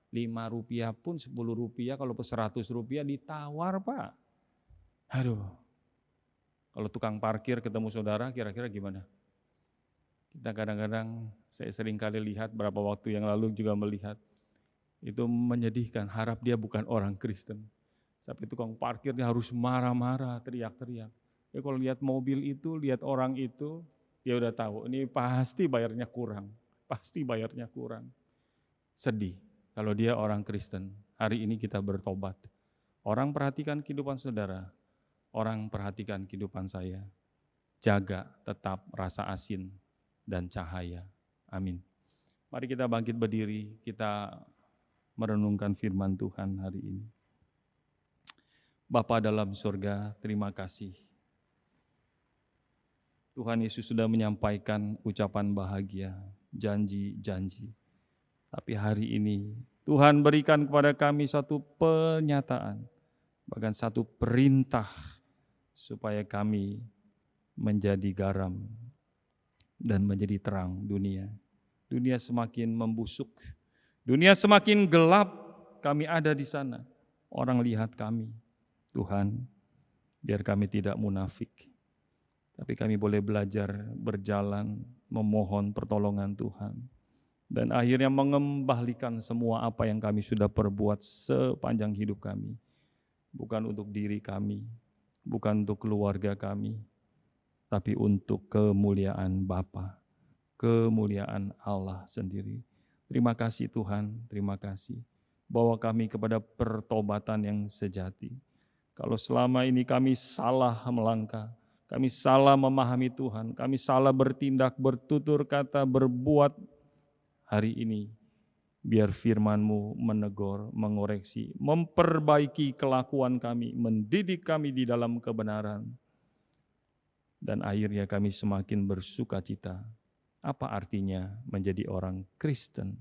5 rupiah pun 10 rupiah, kalau 100 rupiah ditawar Pak. Aduh, kalau tukang parkir ketemu saudara kira-kira gimana? Kita kadang-kadang, saya sering kali lihat, berapa waktu yang lalu juga melihat, itu menyedihkan, harap dia bukan orang Kristen. Sampai tukang parkirnya harus marah-marah, teriak-teriak. Kalau lihat mobil itu, lihat orang itu, dia udah tahu, ini pasti bayarnya kurang. Sedih kalau dia orang Kristen. Hari ini kita bertobat. Orang perhatikan kehidupan saudara, orang perhatikan kehidupan saya. Jaga tetap rasa asin dan cahaya. Amin. Mari kita bangkit berdiri, kita merenungkan firman Tuhan hari ini. Bapa dalam surga, terima kasih. Tuhan Yesus sudah menyampaikan ucapan bahagia, janji-janji. Tapi hari ini Tuhan berikan kepada kami satu pernyataan, bahkan satu perintah supaya kami menjadi garam dan menjadi terang dunia. Dunia semakin membusuk, dunia semakin gelap, kami ada di sana. Orang lihat kami. Tuhan, biar kami tidak munafik, tapi kami boleh belajar berjalan, memohon pertolongan Tuhan. Dan akhirnya mengembalikan semua apa yang kami sudah perbuat sepanjang hidup kami. Bukan untuk diri kami, bukan untuk keluarga kami, tapi untuk kemuliaan Bapa, kemuliaan Allah sendiri. Terima kasih Tuhan, terima kasih. Bawa kami kepada pertobatan yang sejati. Kalau selama ini kami salah melangkah, kami salah memahami Tuhan, kami salah bertindak, bertutur kata, berbuat, hari ini biar firman-Mu menegur, mengoreksi, memperbaiki kelakuan kami, mendidik kami di dalam kebenaran. Dan akhirnya kami semakin bersukacita. Apa artinya menjadi orang Kristen?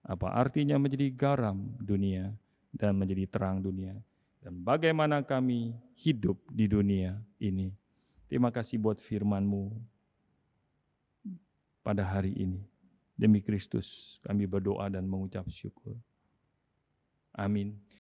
Apa artinya menjadi garam dunia dan menjadi terang dunia? Dan bagaimana kami hidup di dunia ini. Terima kasih buat firman-Mu pada hari ini. Demi Kristus kami berdoa dan mengucap syukur. Amin.